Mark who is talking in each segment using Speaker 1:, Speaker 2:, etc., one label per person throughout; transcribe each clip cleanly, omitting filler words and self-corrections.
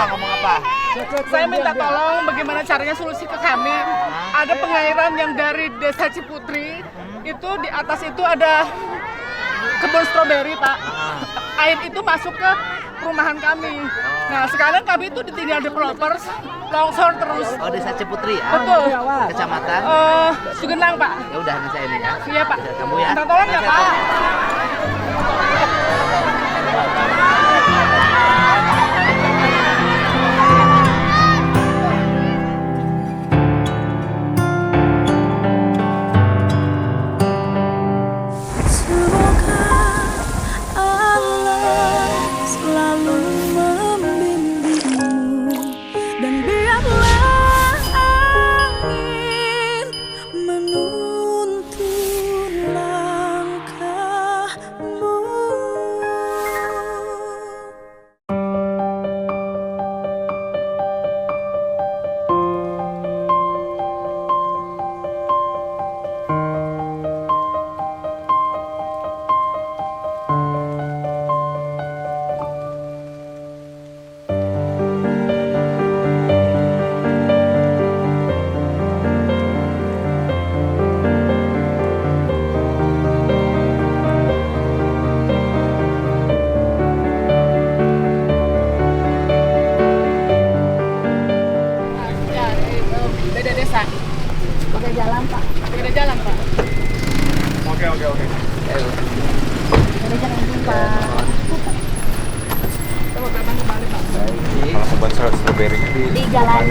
Speaker 1: ngomong apa?
Speaker 2: Saya minta tolong bagaimana caranya solusi ke kami. Ada pengairan yang dari Desa Ciputri, itu di atas itu ada kebun stroberi, Pak. Air itu masuk ke perumahan kami. Nah, sekarang kami itu ditinggal developers, longsor terus.
Speaker 1: Oh, Desa Ciputri ya?
Speaker 2: Betul.
Speaker 1: Kecamatan?
Speaker 2: Sugenang, Pak.
Speaker 1: Ya udah, nanti saya ini ya.
Speaker 2: Iya, Pak.
Speaker 1: Kamu ya.
Speaker 2: Minta tolong ya, Pak. Beda desa.
Speaker 3: Beda jalan, Pak.
Speaker 2: Beda jalan, Pak.
Speaker 4: Oke.
Speaker 3: Beda jalan ini, Pak.
Speaker 2: Coba datang kembali, Pak.
Speaker 4: Kalau kebun stroberinya
Speaker 3: Di jalan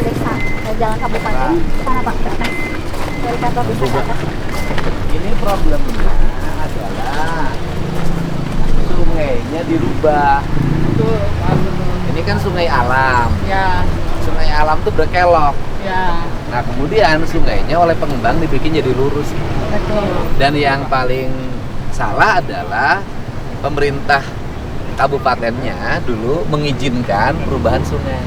Speaker 3: desa, jalan kabupaten, sana Pak, ke atas. Dari kantor desa ke atas.
Speaker 1: Ini problemnya adalah sungainya dirubah.
Speaker 2: Betul, Pak.
Speaker 1: Ini kan sungai alam.
Speaker 2: Ya,
Speaker 1: Sungai alam tuh berkelok.
Speaker 2: ya.
Speaker 1: Nah, kemudian sungainya oleh pengembang dibikin jadi lurus.
Speaker 2: Betul.
Speaker 1: Dan yang paling salah adalah pemerintah kabupatennya dulu mengizinkan perubahan sungai.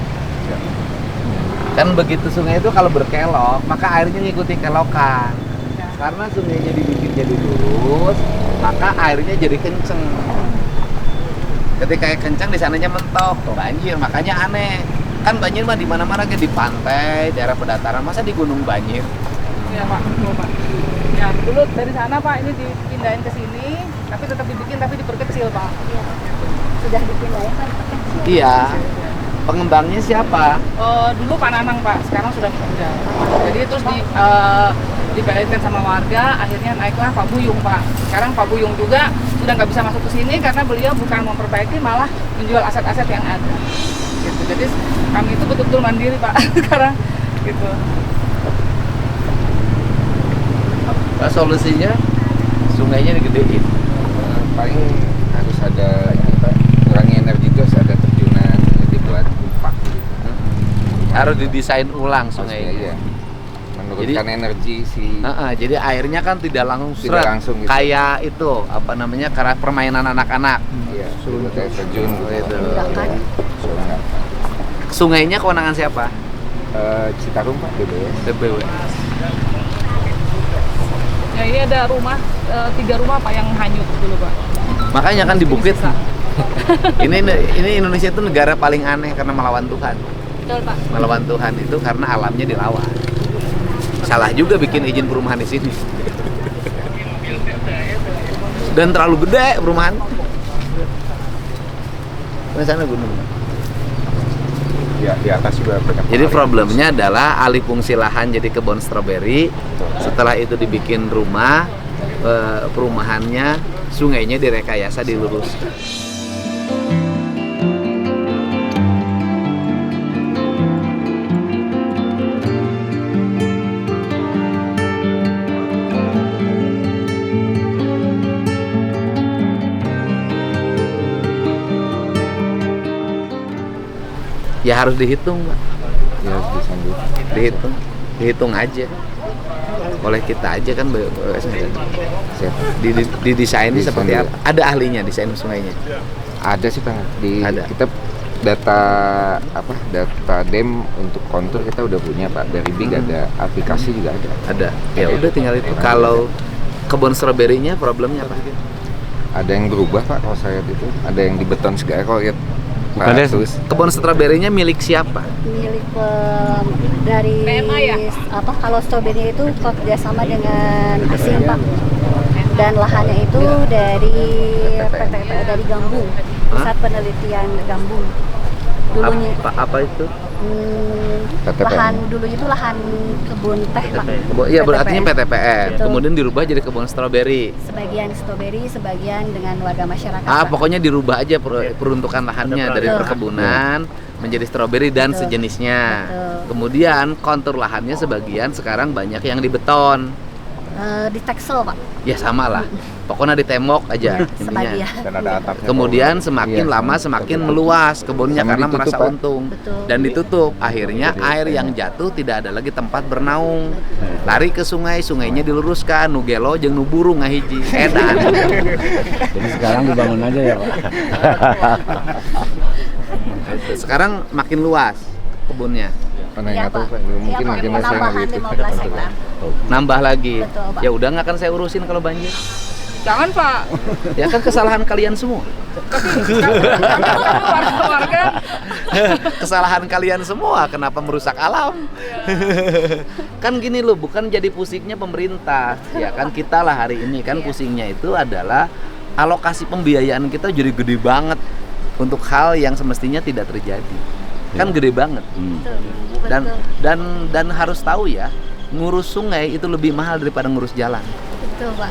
Speaker 1: Kan begitu sungai itu kalau berkelok, maka airnya ngikuti kelokan. Karena sungainya dibikin jadi lurus, maka airnya jadi kenceng. Ketika kencang di sananya mentok, banjir, makanya aneh. Kan banjir mah di mana-mana, kayak di pantai, daerah pedataran, masa di gunung banjir.
Speaker 2: Iya, Pak. Betul, Pak. Ya, dulu dari sana, Pak, ini dipindahin ke sini, tapi tetap dibikin tapi diperkecil, Pak.
Speaker 3: Iya. Sudah dipindahin kan kecil.
Speaker 1: Iya. Pengembangnya siapa?
Speaker 2: Dulu Pak Nanang, Pak, sekarang sudah meninggal. Jadi terus dibalikin sama warga, akhirnya naiklah Pak Buyung, Pak. Sekarang Pak Buyung juga sudah nggak bisa masuk ke sini karena beliau bukan memperbaiki, malah menjual aset-aset yang ada. Gitu. Jadi kami itu betul-betul mandiri, Pak, sekarang gitu.
Speaker 1: Nah, solusinya sungainya digedein.
Speaker 4: paling harus ada kurangi energi itu harus ada terjunan, jadi buat pipa.
Speaker 1: Harus didesain ulang
Speaker 4: Sungainya
Speaker 1: sungainya.
Speaker 4: menurunkan energi si
Speaker 1: Jadi airnya kan tidak langsung
Speaker 4: Tidak
Speaker 1: seret.
Speaker 4: langsung gitu.
Speaker 1: Kayak itu apa namanya, karena permainan anak-anak.
Speaker 4: iya, buat air terjun gitu.
Speaker 1: Itu.
Speaker 3: Tindakan.
Speaker 4: Sungai.
Speaker 1: Sungainya kewenangan siapa?
Speaker 4: Citarum Pak, BBS.
Speaker 1: BPW.
Speaker 2: Ya, ini ada rumah, 3 rumah, Pak, yang hanyut dulu, Pak.
Speaker 1: Makanya kan di bukit.
Speaker 2: Sisa.
Speaker 1: ini Indonesia itu negara paling aneh karena melawan Tuhan.
Speaker 3: Betul, Pak.
Speaker 1: Melawan Tuhan itu karena alamnya dilawan. Salah juga bikin izin perumahan di sini. Dan terlalu gede perumahan. Di sana gunung.
Speaker 4: Ya, di atas juga banyak.
Speaker 1: Jadi
Speaker 4: pengalir.
Speaker 1: problemnya adalah alih fungsi lahan jadi kebun stroberi. Setelah itu dibikin rumah, perumahannya, sungainya direkayasa diluruskan. Ya harus dihitung, Pak.
Speaker 4: Ya, harus disambut.
Speaker 1: Dihitung aja oleh kita aja kan didesainnya seperti apa? Ada ahlinya desain sungainya?
Speaker 4: Ada sih Pak,
Speaker 1: Ada.
Speaker 4: kita data dem untuk kontur kita udah punya Pak, dari Big ada, aplikasi juga ada.
Speaker 1: Ya udah tinggal itu. Kalau kebun stroberinya problemnya apa?
Speaker 4: Ada yang berubah Pak kalau saya lihat itu, ada yang di beton segala kalau lihat
Speaker 1: Kebun stroberinya milik siapa?
Speaker 3: Milik dari
Speaker 2: PMA ya?
Speaker 3: Kalau stroberi itu kerjasama dengan asing Pak. Dan lahannya itu dari dari Gambung, Pusat Penelitian Gambung. Dulunya
Speaker 1: Apa itu?
Speaker 3: lahan dulunya itu lahan kebun teh Pak.
Speaker 1: Iya, berarti PTPN.
Speaker 3: Betul.
Speaker 1: Kemudian dirubah jadi kebun stroberi.
Speaker 3: Sebagian stroberi, sebagian dengan warga masyarakat.
Speaker 1: Ah,
Speaker 3: Pak.
Speaker 1: pokoknya dirubah aja peruntukan lahannya dari
Speaker 3: Betul.
Speaker 1: perkebunan menjadi stroberi dan
Speaker 3: Betul.
Speaker 1: sejenisnya.
Speaker 3: Betul.
Speaker 1: Kemudian kontur lahannya sebagian sekarang banyak yang dibeton.
Speaker 3: Di Texel Pak.
Speaker 1: Ya sama lah. Pokoknya ditembok aja
Speaker 3: Ya,
Speaker 1: intinya.
Speaker 3: sebagian.
Speaker 4: Dan ada atapnya.
Speaker 1: Kemudian semakin
Speaker 4: Iya,
Speaker 1: lama semakin meluas kebunnya
Speaker 4: Sama
Speaker 1: karena
Speaker 4: ditutup,
Speaker 1: merasa
Speaker 4: Pak.
Speaker 1: untung.
Speaker 3: Betul.
Speaker 1: Dan ditutup. Akhirnya air yang jatuh tidak ada lagi tempat bernaung. Lari ke sungai, sungainya diluruskan, nu gelo jeung nu burung ngahiji. Edan.
Speaker 5: Jadi sekarang dibangun aja ya Pak.
Speaker 1: Sekarang makin luas kebunnya.
Speaker 4: Mana
Speaker 3: Iya,
Speaker 4: yang tahu
Speaker 3: Pak.
Speaker 4: Pak? Mungkin
Speaker 3: Iya, Pak.
Speaker 4: makin masih
Speaker 3: Penambahan
Speaker 4: gitu.
Speaker 3: 15 hektar.
Speaker 1: Nambah lagi.
Speaker 3: Betul, Pak.
Speaker 1: Ya udah nggak akan saya urusin kalau banjir.
Speaker 2: Jangan Pak.
Speaker 1: Ya kan kesalahan kalian semua.
Speaker 2: Warga-warga
Speaker 1: Kesalahan kalian semua, kenapa merusak alam? Kan gini loh, bukan jadi pusingnya pemerintah. Ya kan kita lah hari ini kan pusingnya itu adalah alokasi pembiayaan kita jadi gede banget untuk hal yang semestinya tidak terjadi. Kan gede banget.
Speaker 3: Betul.
Speaker 1: Dan harus tahu ya, ngurus sungai itu lebih mahal daripada ngurus jalan.
Speaker 3: Betul Pak.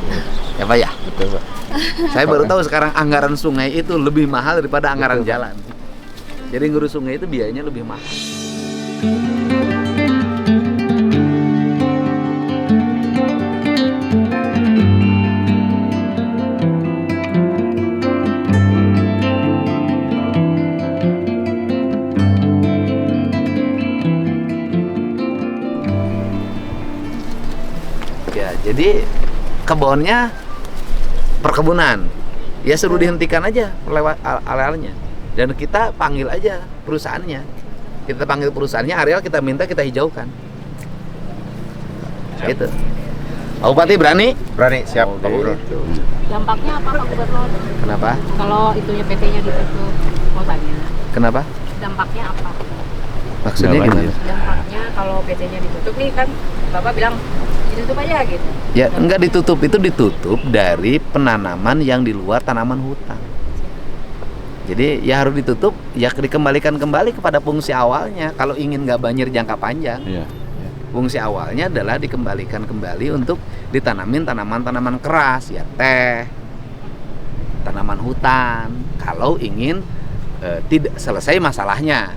Speaker 1: Ya Pak ya?
Speaker 4: Betul, Pak.
Speaker 1: Saya baru tahu sekarang anggaran sungai itu lebih mahal daripada anggaran jalan. Jadi ngurus sungai itu biayanya lebih mahal. Ya, jadi kebunnya perkebunan. Ya suruh dihentikan aja lewat arealnya. Dan kita panggil aja perusahaannya. Kita panggil perusahaannya, areal kita minta kita hijaukan. Gitu. Pak Bupati berani?
Speaker 4: Berani, siap, Pak Gubernur.
Speaker 6: Dampaknya apa Pak Gubernur?
Speaker 1: Kenapa?
Speaker 6: Kalau itunya PT-nya ditutup, mau tanya.
Speaker 1: Kenapa?
Speaker 6: Dampaknya apa?
Speaker 1: Maksudnya
Speaker 5: Nggak
Speaker 1: gimana?
Speaker 6: Dampaknya kalau PT-nya ditutup nih kan Bapak bilang ditutup aja gitu.
Speaker 1: Ya enggak ditutup, itu ditutup dari penanaman yang di luar tanaman hutan. Jadi ya harus ditutup, ya dikembalikan kembali kepada fungsi awalnya. Kalau ingin nggak banjir jangka panjang,
Speaker 5: Iya.
Speaker 1: fungsi awalnya adalah dikembalikan kembali untuk ditanamin tanaman-tanaman keras, ya teh, tanaman hutan. Kalau ingin tidak selesai masalahnya.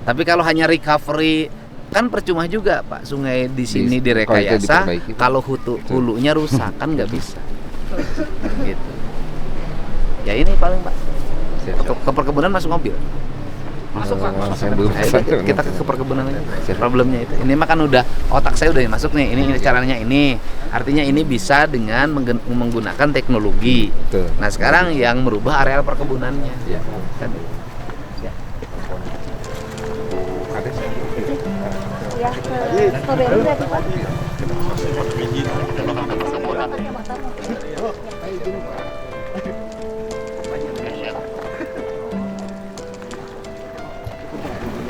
Speaker 1: Tapi kalau hanya recovery, kan percuma juga Pak. Sungai di sini
Speaker 4: Kalau itu
Speaker 1: direkayasa,
Speaker 4: diperbaiki, Pak.
Speaker 1: kalau hulunya rusak kan nggak bisa. Gitu. Ya ini paling Pak. Ke perkebunan masuk mobil.
Speaker 2: masuk Pak.
Speaker 4: Saya belum
Speaker 1: Ayo,
Speaker 4: pesan.
Speaker 1: kita ke perkebunan aja. Problemnya itu. Ini mah kan udah otak saya udah masuk nih. Ini caranya ini. Artinya ini bisa dengan menggunakan teknologi.
Speaker 4: Betul.
Speaker 1: Nah sekarang yang merubah areal perkebunannya.
Speaker 4: Iya.
Speaker 1: Kan?
Speaker 4: Ada
Speaker 3: Ya, ke stroberi berarti Pak.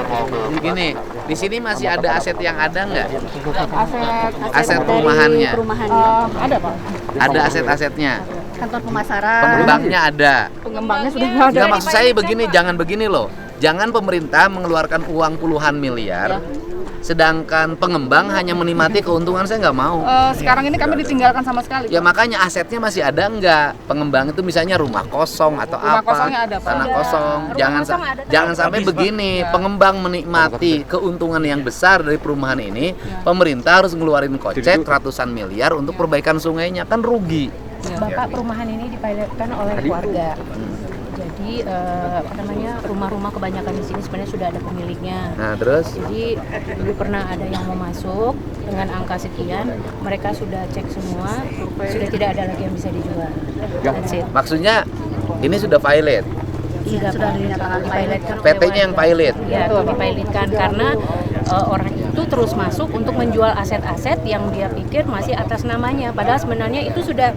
Speaker 1: Jadi gini, di sini masih ada aset yang ada nggak? Aset
Speaker 3: dari
Speaker 1: perumahannya.
Speaker 3: perumahannya.
Speaker 2: Ada Pak.
Speaker 1: Ada aset-asetnya.
Speaker 3: Kantor pemasaran.
Speaker 1: Pengembangnya ada.
Speaker 2: Pengembangnya sudah nggak ada.
Speaker 1: Enggak, maksud saya begini, jangan begini loh. Jangan pemerintah mengeluarkan uang puluhan miliar, sedangkan pengembang hanya menikmati keuntungan. Saya nggak mau.
Speaker 2: Sekarang ini kami ditinggalkan sama sekali.
Speaker 1: Ya makanya asetnya masih ada nggak? Pengembang itu misalnya rumah kosong atau
Speaker 2: Rumah
Speaker 1: apa?
Speaker 2: kosongnya ada, Pak.
Speaker 1: Tanah
Speaker 2: Ada.
Speaker 1: kosong.
Speaker 3: Rumah
Speaker 1: Jangan
Speaker 3: kosong ada, Pak.
Speaker 1: jangan sampai begini. Pengembang menikmati keuntungan yang besar dari perumahan ini, pemerintah harus ngeluarin kocek ratusan miliar untuk perbaikan sungainya, kan rugi.
Speaker 6: Bapak perumahan ini dipilotkan oleh keluarga. Jadi apa namanya rumah-rumah kebanyakan di sini sebenarnya sudah ada pemiliknya.
Speaker 1: Nah terus?
Speaker 6: Jadi dulu pernah ada yang mau masuk dengan angka sekian, mereka sudah cek semua, sudah tidak ada lagi yang bisa dijual. That's it.
Speaker 1: Maksudnya ini sudah pilot.
Speaker 6: Sudah dinyatakan pilotkan.
Speaker 1: PT-nya yang pilot.
Speaker 6: Ya, dipilotkan karena orang itu terus masuk untuk menjual aset-aset yang dia pikir masih atas namanya, padahal sebenarnya itu sudah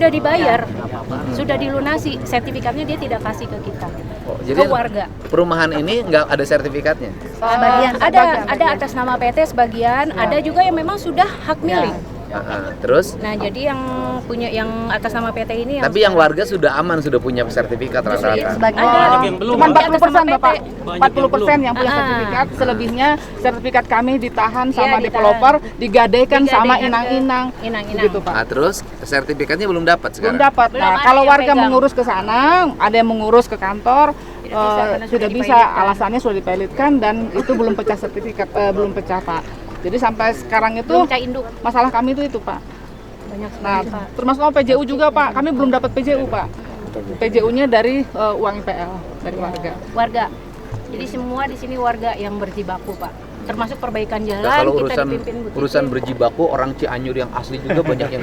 Speaker 6: dibayar, sudah dilunasi, sertifikatnya dia tidak kasih ke kita,
Speaker 1: Jadi
Speaker 6: ke warga.
Speaker 1: perumahan ini nggak ada sertifikatnya.
Speaker 6: Ada atas nama PT sebagian, ada juga yang memang sudah hak milik.
Speaker 1: Terus?
Speaker 6: Nah, jadi yang punya yang atas nama PT ini
Speaker 1: Tapi yang warga sudah aman, sudah punya sertifikat rata-rata.
Speaker 6: ada
Speaker 2: Cuma
Speaker 6: Di atas
Speaker 2: 40%
Speaker 6: nama
Speaker 2: Bapak,
Speaker 6: PT.
Speaker 2: 40% yang punya sertifikat, selebihnya sertifikat kami ditahan sama
Speaker 6: Iya,
Speaker 2: developer, digadaikan sama
Speaker 6: Digadaikan ke
Speaker 2: inang-inang,
Speaker 6: inang-inang.
Speaker 2: gitu Pak.
Speaker 1: Nah, terus sertifikatnya belum dapat
Speaker 2: Belum
Speaker 1: sekarang.
Speaker 2: dapat.
Speaker 6: Belum
Speaker 2: Nah,
Speaker 6: ada
Speaker 2: kalau
Speaker 6: yang
Speaker 2: warga
Speaker 6: pegang.
Speaker 2: mengurus ke sana, ada yang mengurus ke kantor,
Speaker 6: Tidak bisa, karena
Speaker 2: sudah
Speaker 6: sudah
Speaker 2: bisa,
Speaker 6: dipilotkan.
Speaker 2: alasannya sudah dipilotkan dan itu belum pecah sertifikat, belum pecah Pak. Jadi sampai sekarang itu
Speaker 6: belum cah induk
Speaker 2: masalah kami itu Pak.
Speaker 6: banyak
Speaker 2: Nah,
Speaker 6: sekali, Pak.
Speaker 2: termasuk PJU juga Pak. Kami belum dapat PJU Pak. PJU-nya dari uang IPL dari warga.
Speaker 6: Jadi semua di sini warga yang berjibaku, Pak. Termasuk perbaikan jalan,
Speaker 1: Nah, kalau
Speaker 6: kita dipimpin Bu Titin.
Speaker 1: urusan berjibaku, orang Cianjur yang asli juga banyak yang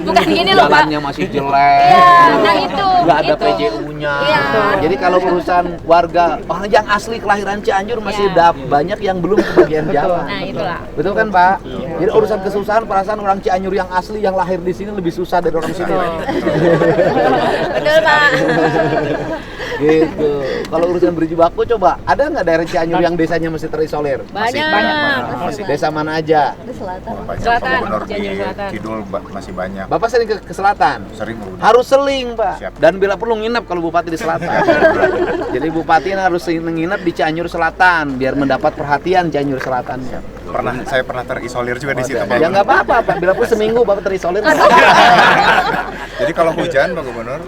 Speaker 6: Bukan gini loh, Pak.
Speaker 1: jalannya masih jelek,
Speaker 6: Iya, nah itu.
Speaker 1: nggak ada
Speaker 6: itu.
Speaker 1: PJU-nya.
Speaker 6: Iya.
Speaker 1: Jadi kalau urusan warga orang yang asli kelahiran Cianjur masih
Speaker 6: Iya.
Speaker 1: banyak yang belum kebagian jalan.
Speaker 6: Nah, itulah.
Speaker 1: Betul kan Pak? Jadi urusan kesusahan perasaan orang Cianjur yang asli yang lahir di sini lebih susah dari orang sini.
Speaker 6: Betul, Pak.
Speaker 1: Gitu. Kalau urusan berjibaku coba ada nggak daerah Cianjur yang desanya masih terisolir?
Speaker 6: Banyak.
Speaker 1: Desa mana aja?
Speaker 3: Di selatan.
Speaker 7: Banyak
Speaker 6: Selatan,
Speaker 7: gubernur di
Speaker 6: Cianjur Selatan.
Speaker 7: Kidul masih banyak.
Speaker 1: Bapak sering ke selatan?
Speaker 7: Sering Bu.
Speaker 1: Harus seling Pak.
Speaker 7: Siap.
Speaker 1: Dan bila perlu nginep kalau bupati di selatan. Jadi bupati harus nginep di Cianjur Selatan biar mendapat perhatian Cianjur Selatan.
Speaker 7: Saya pernah terisolir juga di situ Pak.
Speaker 1: Ya nggak apa-apa Pak. Bila perlu seminggu Bapak terisolir.
Speaker 7: Jadi kalau hujan Pak Gubernur,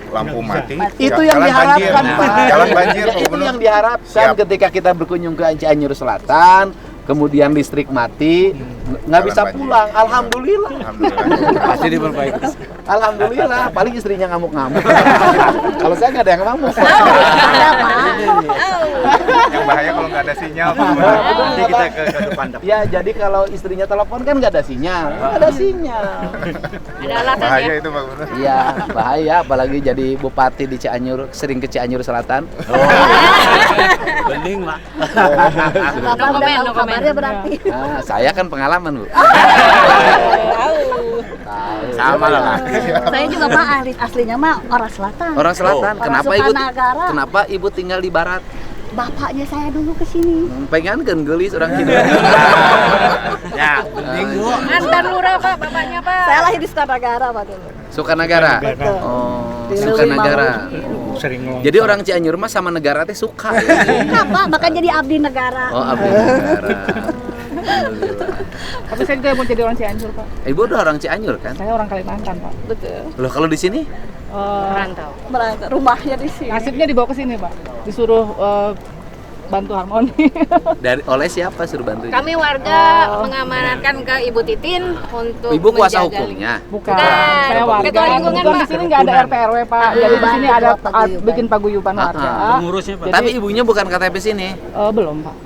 Speaker 7: lampu mati.
Speaker 1: Itu
Speaker 7: jalan
Speaker 1: yang
Speaker 7: banjir.
Speaker 1: diharapkan Pak.
Speaker 7: Jalan banjir
Speaker 1: Ya,
Speaker 7: Pak
Speaker 1: itu
Speaker 7: Gubernur.
Speaker 1: yang diharapkan
Speaker 7: Siap.
Speaker 1: ketika kita berkunjung ke Cianjur Selatan, kemudian listrik mati, nggak
Speaker 7: Jalan
Speaker 1: bisa
Speaker 7: banjir.
Speaker 1: pulang. Alhamdulillah.
Speaker 7: Alhamdulillah.
Speaker 5: Pasti diperbaiki.
Speaker 1: Alhamdulillah. Paling istrinya ngamuk-ngamuk. Kalau saya nggak ada yang ngamuk.
Speaker 7: Yang bahaya kalau nggak ada sinyal Pak
Speaker 1: Nah,
Speaker 7: Gubernur.
Speaker 1: betul,
Speaker 5: Nanti
Speaker 1: Bapak.
Speaker 5: kita ke depan.
Speaker 1: Ya, jadi kalau istrinya telepon kan nggak ada sinyal. Nggak ada sinyal.
Speaker 6: Ada alasan
Speaker 7: Bahaya
Speaker 6: ya.
Speaker 7: itu Pak Gubernur.
Speaker 1: Iya, bahaya. Apalagi jadi bupati di Cianjur, sering ke Cianjur Selatan.
Speaker 5: Bening lah.
Speaker 3: Bapak udah
Speaker 6: komen,
Speaker 3: tahu
Speaker 6: no comment.
Speaker 3: kabarnya berarti.
Speaker 1: Nah, saya kan pengalaman, Bu.
Speaker 5: Sama lah.
Speaker 3: Saya juga Pak aslinya mah orang selatan.
Speaker 1: Orang Selatan.
Speaker 3: Orang
Speaker 1: Kenapa Ibu?
Speaker 3: Sukanagara.
Speaker 1: Kenapa Ibu tinggal di barat?
Speaker 3: Bapaknya saya dulu ke sini.
Speaker 1: Pengen kan gelis orang Cina.
Speaker 5: Ya, bening Bu.
Speaker 6: Mantan lurah, Pak, bapaknya, Pak.
Speaker 3: Saya lahir di Sukanagara Pak dulu.
Speaker 1: Sukanagara.
Speaker 3: Betul.
Speaker 1: Oh,
Speaker 3: Di
Speaker 1: Sukanagara.
Speaker 5: Sering ngomong.
Speaker 1: Jadi orang Cianjur mah sama negara teh suka.
Speaker 3: Apa? Makanya jadi abdi negara.
Speaker 1: Oh, abdi negara. Alhamdulillah.
Speaker 2: Tapi saya juga mau jadi orang Cianjur Pak.
Speaker 1: Ibu udah orang Cianjur kan?
Speaker 2: Saya orang Kalimantan Pak.
Speaker 3: Betul.
Speaker 1: Loh, kalau di sini?
Speaker 6: Merantau.
Speaker 3: Berangkat rumahnya di sini.
Speaker 2: Nasibnya dibawa ke sini Pak. Disuruh bantu harmoni.
Speaker 1: Oleh siapa suruh bantu?
Speaker 6: Kami warga mengamanatkan ke Ibu Titin untuk
Speaker 1: Ibu kuasa
Speaker 6: menjaga
Speaker 1: hukumnya.
Speaker 2: Bukan.
Speaker 6: Bukan.
Speaker 2: Saya warga.
Speaker 6: Ketua lingkungan,
Speaker 2: Kebetulan di
Speaker 6: Pak.
Speaker 2: sini nggak ada RT RW Pak. Jadi di sini ada
Speaker 3: Paguyuban.
Speaker 2: bikin paguyuban warga.
Speaker 5: Pengurusnya Pak.
Speaker 1: Tapi ibunya bukan KTP sini.
Speaker 2: Belum Pak.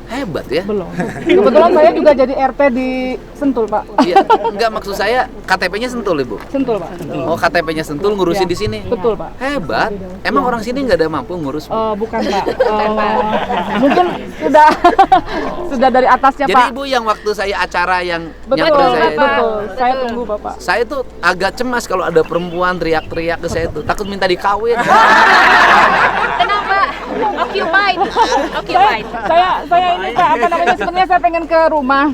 Speaker 1: Hebat ya.
Speaker 2: Belum. Kebetulan saya juga jadi RT di Sentul Pak.
Speaker 1: Iya, enggak maksud saya KTP-nya Sentul, Ibu.
Speaker 2: Sentul Pak.
Speaker 1: Oh, KTP-nya Sentul ngurusin
Speaker 2: Iya.
Speaker 1: di sini.
Speaker 2: Betul Pak.
Speaker 1: Hebat. Emang orang sini nggak ada mampu ngurus, Bu?
Speaker 2: Bukan Pak. Mungkin sudah sudah dari atasnya
Speaker 1: Jadi
Speaker 2: Pak.
Speaker 1: Ibu yang waktu saya acara yang
Speaker 2: Betul,
Speaker 1: nyamperin saya itu,
Speaker 2: betul. Saya tunggu Bapak.
Speaker 1: saya tuh agak cemas kalau ada perempuan teriak-teriak ke saya tuh, takut minta dikawin.
Speaker 6: Kenapa? Occupied. Occupied.
Speaker 2: Saya ini Pak, apa namanya, sebenarnya saya pengen ke rumah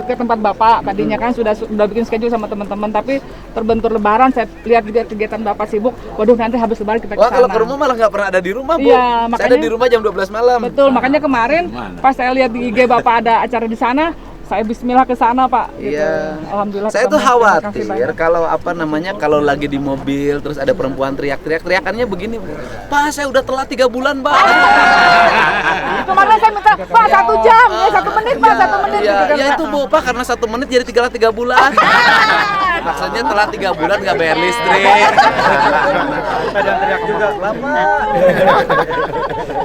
Speaker 2: ke tempat Bapak. Tadinya kan sudah bikin schedule sama teman-teman, tapi terbentur lebaran saya lihat juga kegiatan Bapak sibuk. Waduh, nanti habis lebaran kita ke
Speaker 1: Wah,
Speaker 2: sana.
Speaker 1: kalau ke rumah malah nggak pernah ada di rumah, Bu.
Speaker 2: Iya,
Speaker 1: Saya ada
Speaker 2: makanya-
Speaker 1: di rumah jam 12 malam.
Speaker 2: Betul, makanya kemarin pas saya lihat di IG Bapak ada acara di sana, saya bismillah ke sana, Pak. Gitu.
Speaker 1: Iya.
Speaker 2: Alhamdulillah.
Speaker 1: Saya tuh
Speaker 2: ketemu. Terima kasih
Speaker 1: khawatir
Speaker 2: banyak.
Speaker 1: kalau apa namanya kalau lagi di mobil terus ada perempuan teriakannya begini, Pak, saya udah telat 3 bulan, Pak.
Speaker 2: Kemarin saya minta, Pak, 1 jam, ya 1 menit, Pak, 1 menit.
Speaker 1: Iya,
Speaker 2: gitu kan,
Speaker 1: ya
Speaker 2: Pak.
Speaker 1: itu Bu, Pak, karena 1 menit jadi 3 bulan. Maksudnya telat 3 bulan nggak bayar listrik.
Speaker 5: Kadang teriak juga. Lama.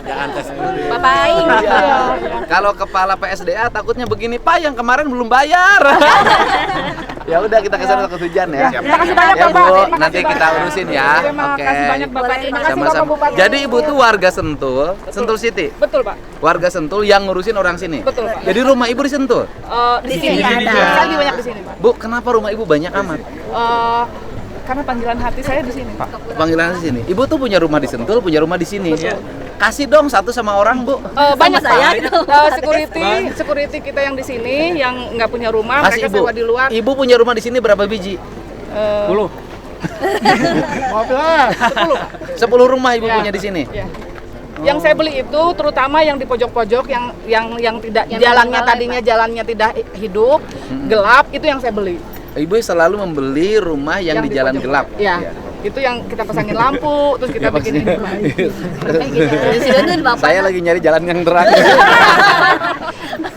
Speaker 5: Jangan tes dulu.
Speaker 6: Bapak Aing.
Speaker 1: Iya. Kalau kepala PSDA takutnya begini, Pak, yang kemarin belum bayar. Ya udah kita kesana takut hujan ya.
Speaker 2: Terima kasih banyak
Speaker 1: Ya
Speaker 2: Bapak.
Speaker 1: Bu,
Speaker 2: Terima
Speaker 1: nanti
Speaker 2: kasih
Speaker 1: kita
Speaker 2: banyak.
Speaker 1: urusin ya.
Speaker 2: Terima
Speaker 1: Oke.
Speaker 2: kasih banyak Bapak. Terima kasih Bapak
Speaker 1: Sama-sama.
Speaker 2: Bupati.
Speaker 1: Jadi Ibu tuh warga Sentul, Sentul City.
Speaker 2: Betul Pak.
Speaker 1: Warga Sentul yang ngurusin orang sini.
Speaker 2: Betul Pak.
Speaker 1: Jadi rumah Ibu di Sentul.
Speaker 2: Di sini ada. Saya lebih banyak di sini Pak.
Speaker 1: Bu, kenapa rumah Ibu banyak amat?
Speaker 2: Karena panggilan hati saya di sini Pak.
Speaker 1: Panggilan di sini. Ibu tuh punya rumah di Sentul, punya rumah di sini. Kasih dong satu sama orang, Bu.
Speaker 2: Banyak
Speaker 3: saya
Speaker 2: Pak.
Speaker 3: gitu.
Speaker 2: Security kita yang di sini yang nggak punya rumah,
Speaker 1: Kasih
Speaker 2: mereka
Speaker 1: Ibu.
Speaker 2: sewa di luar.
Speaker 1: Ibu punya rumah di sini berapa biji?
Speaker 5: 10.
Speaker 1: 10 rumah Ibu
Speaker 2: Ya.
Speaker 1: punya di sini.
Speaker 2: Ya. Yang saya beli itu terutama yang di pojok-pojok yang tidak
Speaker 6: Yang
Speaker 2: jalannya
Speaker 6: terbengkalai,
Speaker 2: tadinya jalannya tidak hidup, gelap, itu yang saya beli.
Speaker 1: Ibu selalu membeli rumah yang di jalan
Speaker 2: pojok.
Speaker 1: gelap.
Speaker 2: Ya. Itu yang kita pasangin lampu, terus kita
Speaker 1: Ya,
Speaker 2: bikin ini.
Speaker 3: Di sini tuh Bapak.
Speaker 1: Saya lagi nyari jalan yang terang.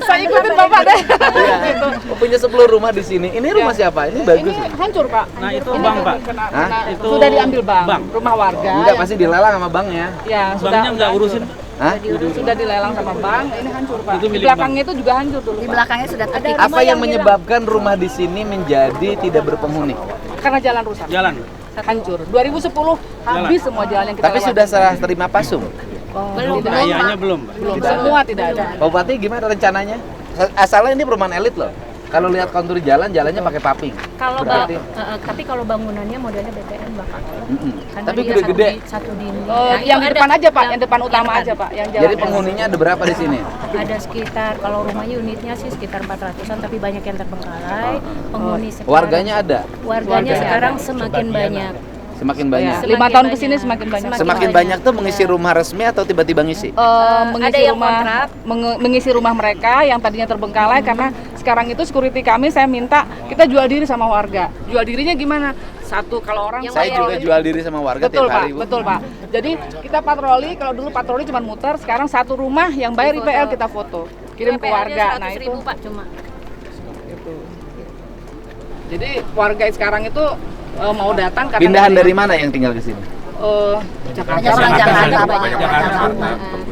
Speaker 2: Saya ikutin Bapak deh. Gitu.
Speaker 1: Punya 10 rumah di sini. Ini rumah
Speaker 2: Ya.
Speaker 1: siapa? Ini bagus.
Speaker 2: Ini hancur Pak.
Speaker 5: Nah, itu
Speaker 2: Ini
Speaker 5: bank, Pak.
Speaker 1: Hah?
Speaker 5: Itu
Speaker 2: sudah diambil bank,
Speaker 5: bank.
Speaker 2: rumah warga.
Speaker 1: Enggak,
Speaker 2: yang-
Speaker 1: pasti dilelang sama banknya.
Speaker 2: Ya,
Speaker 5: Banknya nggak urusin.
Speaker 1: Hah?
Speaker 2: sudah dilelang sama bank, ini hancur Pak.
Speaker 5: Itu
Speaker 2: Di
Speaker 5: milik
Speaker 2: belakangnya itu juga hancur dulu.
Speaker 3: Di
Speaker 2: Pak.
Speaker 3: belakangnya sudah tertipu.
Speaker 1: Apa yang menyebabkan rumah di sini menjadi tidak berpenghuni?
Speaker 2: Karena jalan rusak.
Speaker 5: Jalan.
Speaker 2: Hancur. 2010 habis semua jalan yang kita
Speaker 1: Tapi
Speaker 2: lewati.
Speaker 1: sudah serah terima pasung.
Speaker 2: Belum,
Speaker 5: Kayaknya belum, Pak.
Speaker 2: belum. Semua tidak ada.
Speaker 1: Pak Bupati gimana rencananya? Asalnya ini perumahan elit loh. Kalau lihat kontur jalan, jalannya pakai paping.
Speaker 6: Kalau
Speaker 1: Berarti-
Speaker 6: tapi kalau bangunannya modelnya BTN Bapak. Karena
Speaker 1: Tapi
Speaker 6: dia
Speaker 1: gede-gede.
Speaker 6: satu dinding.
Speaker 2: Oh,
Speaker 6: Nah,
Speaker 2: yang
Speaker 6: itu
Speaker 2: di
Speaker 6: ada.
Speaker 2: depan aja Pak, yang depan
Speaker 6: Yang
Speaker 2: utama
Speaker 6: depan.
Speaker 2: aja Pak, yang jalan.
Speaker 1: Jadi penghuninya ada berapa di sini?
Speaker 6: Ada sekitar, kalau rumahnya unitnya sih sekitar 400-an, tapi banyak yang terbengkalai. Penghuni sekarang,
Speaker 1: Warganya ada?
Speaker 6: warganya sekarang semakin banyak.
Speaker 1: Semakin banyak.
Speaker 2: Ya, 5 tahun kesini semakin banyak.
Speaker 1: Semakin banyak tuh mengisi rumah resmi atau tiba-tiba ngisi?
Speaker 2: Mengisi
Speaker 6: ada yang
Speaker 2: rumah,
Speaker 6: kontrak.
Speaker 2: mengisi rumah mereka yang tadinya terbengkalai karena sekarang itu security kami saya minta kita jual diri sama warga. Jual dirinya gimana? Satu kalau orang
Speaker 1: Saya juga jual diri sama warga
Speaker 2: betul
Speaker 1: tiap
Speaker 2: Pak,
Speaker 1: hari, Bu.
Speaker 2: betul Pak. Jadi kita patroli, kalau dulu patroli cuma muter, sekarang satu rumah yang bayar IPL kita foto, kirim ke warga. Nah itu,
Speaker 6: 100.000 Pak cuma.
Speaker 2: jadi warga sekarang itu mau datang karena
Speaker 1: Pindahan dari mana yang tinggal di sini?
Speaker 2: Jakarta.
Speaker 3: Orang Jakarta, Pak.
Speaker 6: Banyak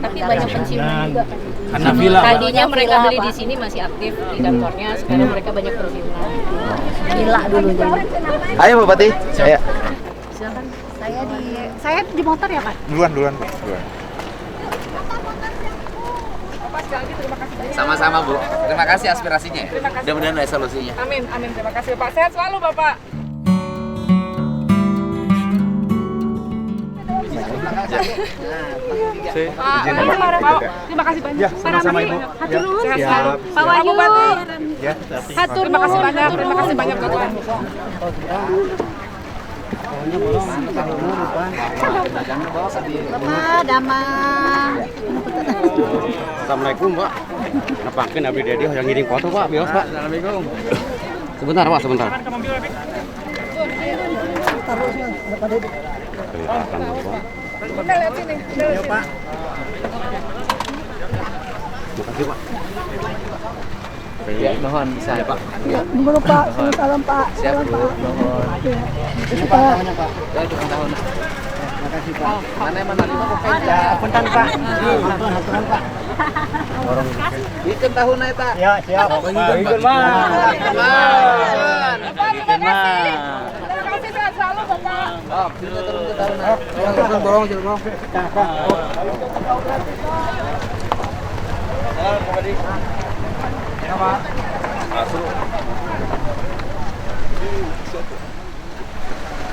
Speaker 6: tapi banyak pensiunan juga.
Speaker 5: Karena villa.
Speaker 6: Tadinya mereka
Speaker 3: Villa,
Speaker 6: beli
Speaker 3: Pak.
Speaker 6: di sini masih aktif di kantornya, sekarang mereka banyak pensiunan.
Speaker 3: Gila dulu jadi.
Speaker 1: Ayo Pak Bupati, saya.
Speaker 6: Silakan.
Speaker 3: Saya di motor ya Pak.
Speaker 7: Duluan, Pak. Duluan.
Speaker 2: Bapak, sekali lagi terima kasih banyak.
Speaker 1: Sama-sama Bu. Terima kasih aspirasinya.
Speaker 2: Terima kasih.
Speaker 1: Mudah-mudahan ada solusinya.
Speaker 2: Amin, amin. Terima kasih Pak. Sehat selalu Bapak. Pak, terima kasih banyak.
Speaker 5: Sama-sama, Ibu.
Speaker 6: Hatur nuhun.
Speaker 2: Sehat selalu.
Speaker 6: Pak Wahyu.
Speaker 7: Ya.
Speaker 6: Hatur
Speaker 2: Terima kasih
Speaker 6: nuhun,
Speaker 2: banyak.
Speaker 6: hatur
Speaker 2: Terima kasih
Speaker 6: nuhun.
Speaker 2: banyak Bapak.
Speaker 3: Bapak damai.
Speaker 5: Assalamualaikum, Pak. Nampakin abdi dedi yang ngirim foto, Pak. Bios, Pak. Assalamualaikum. Sebentar, Pak, sebentar. Kelihatan, Pak.
Speaker 2: Kita lihat sini. Kita lihat sini.
Speaker 5: Terima kasih, Pak.
Speaker 1: Ya, mohon bisa Pak.
Speaker 3: Dulu Pak, salam Pak.
Speaker 1: Siap Bu, mohon.
Speaker 3: Itu Pak.
Speaker 1: Ya, tukang tahun. Makasih Pak. Mana yang mana?
Speaker 3: Ya, punten Pak.
Speaker 1: Bikin tahun eta.
Speaker 5: Ya, siap. Ikut, Pak.
Speaker 2: Terima kasih sehat selalu Bapak.
Speaker 1: Oh, kita turun ke tahun. Borong.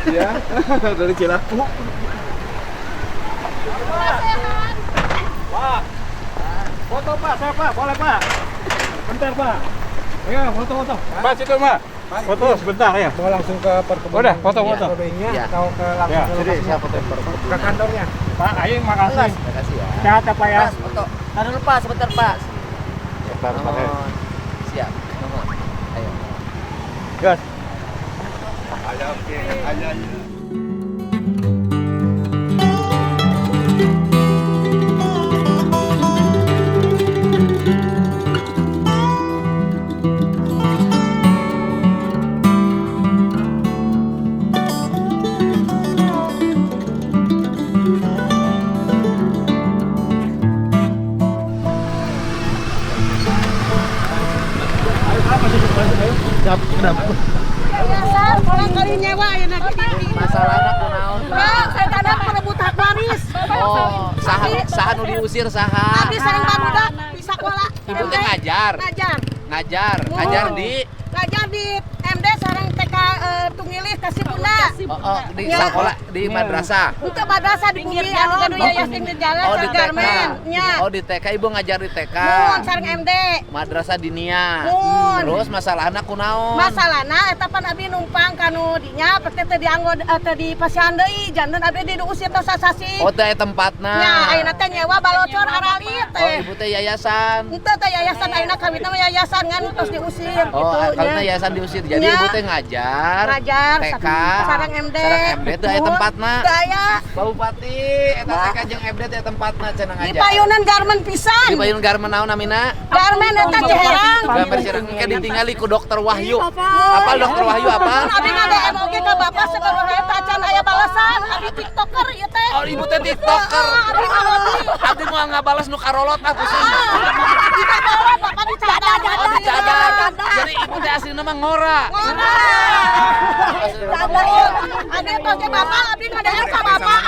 Speaker 7: Ya, dari Cilaku.
Speaker 5: Foto, Pak. Saya, Pak. Boleh, Pak. Bentar, Pak. Ya, foto. Pak, situ, Pak. Foto sebentar ya.
Speaker 7: Mau langsung ke perkebunan.
Speaker 5: Udah, foto-foto.
Speaker 1: Ya.
Speaker 7: Atau ke langsung
Speaker 5: Ya,
Speaker 7: ke
Speaker 5: sini,
Speaker 7: lokasinya? Ke kantornya.
Speaker 5: Pak, ayo makasih.
Speaker 1: Terima kasih ya.
Speaker 5: Sehat ya, Pak ya.
Speaker 3: Tahan dulu Pak, sebentar Pak.
Speaker 1: Mohon. Siap. Mohon. Ayo.
Speaker 5: Gas. Siap, kenapa?
Speaker 3: Ayo nyewa ayeuna gini.
Speaker 1: Masalahna kunaon?
Speaker 3: Saya kadang perebut hak waris.
Speaker 1: Oh, saha nu diusir saha?
Speaker 3: Abdi sareng barudak bisa sekolah.
Speaker 1: Ibu teh ngajar. Ngajar di
Speaker 3: MD sareng TK Tungilih kasih Bunda.
Speaker 1: Di sekolah di madrasah.
Speaker 3: Untuk madrasah di bumi anu gaduh yayasan di jalan
Speaker 1: Oh di TK.
Speaker 3: Garmen. Nya.
Speaker 1: Oh di TK ibu ngajar di TK.
Speaker 3: Mun sareng MD.
Speaker 1: Madrasah dinia.
Speaker 3: Mun.
Speaker 1: Terus masalahna kunaon?
Speaker 3: Masalahna eta pan abdi numpang kanu dinya pete teh dianggo teh di pasian deui janten abdi diusir tos sasasi.
Speaker 1: Oh teh tempatna.
Speaker 3: Nya ayeuna teh nyewa balocor aralit
Speaker 1: Oh
Speaker 3: teh.
Speaker 1: ibu teh yayasan.
Speaker 3: Henteu teh yayasan ayeuna kawitna mah yayasan ngan tos diusir
Speaker 1: Oh,
Speaker 3: gitu
Speaker 1: kalau
Speaker 3: nya.
Speaker 1: yayasan diusir. Jadi
Speaker 3: Nya.
Speaker 1: ibu teh ngajar TK.
Speaker 3: sareng MD.
Speaker 1: Sareng MD teh aya tempatna.
Speaker 3: Teu aya.
Speaker 1: Pak Bupati, eta TK jeung MD teh tempatna cenah
Speaker 3: Di
Speaker 1: ngajar.
Speaker 3: payunan garmen pisan.
Speaker 1: Di payun garmen naon namina?
Speaker 3: Garmen eta Ciherang.
Speaker 1: Gambar sirang engke ditinggali ku Dokter Wahyu. Apa Dokter Wahyu apa?
Speaker 3: Abi ngadem oge ka bapak sekolah eta can aya balasan. Abi TikToker ieu teh.
Speaker 1: Oh, ibu teh TikToker.
Speaker 3: Abi ngadem.
Speaker 1: Abdi moal ngabales nu karolot ah pusing.
Speaker 3: Kita bawa bapak dicadar.
Speaker 1: Oh, dicadar. Jadi ibu teh aslina mah ngora.
Speaker 3: Ada pakai bapak, abi ngadem ka bapak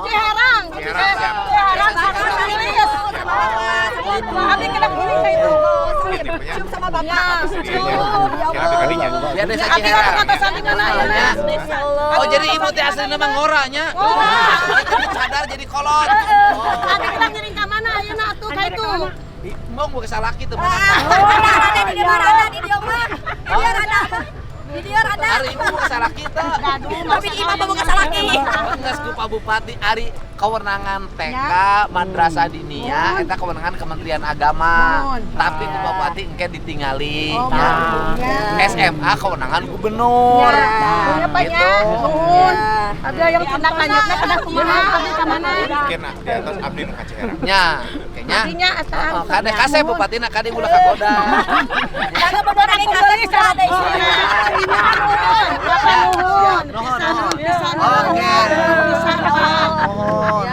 Speaker 3: Ciherang. Ciherang serius. Abi kena gini kayak itu. Cium sama bapak.
Speaker 1: Biar desa
Speaker 3: Abi
Speaker 1: Ciherang.
Speaker 3: orang kata di mana ya?
Speaker 1: Oh, jadi ibu teh aslina mah ngora nya. Itu dicadar jadi kolot.
Speaker 3: Abi kena ngiring ka mana ayeuna atuh ka itu.
Speaker 1: Embong bukan salah kita mana.
Speaker 3: Ada di mana ada di dia mah. Dia ada. Di dia ada.
Speaker 1: Hari ibu bukan salah kita.
Speaker 3: Tapi di imam bukan salah ki.
Speaker 1: Geus ku Pak Bupati ari kewenangan TK Madrasah Dinia eta kewenangan Kementerian Agama. Tapi ku Pak Bupati engke ditingali. SMA kewenangan gubernur. Gitu.
Speaker 3: Ada yang tindak lanjutnya kena kumaha abdi ka mana?
Speaker 7: Kena di atas abdi nu ka Ciherang.
Speaker 1: Nya, kayaknya.
Speaker 3: Abdinya eta.
Speaker 1: Kade kase Bupatina kade ulah kagoda.
Speaker 3: Kagak bener di kali sada isi. Nuhun.
Speaker 1: Nuhun.
Speaker 3: Bisa
Speaker 1: Oke.
Speaker 3: Bisa
Speaker 1: Nuhun.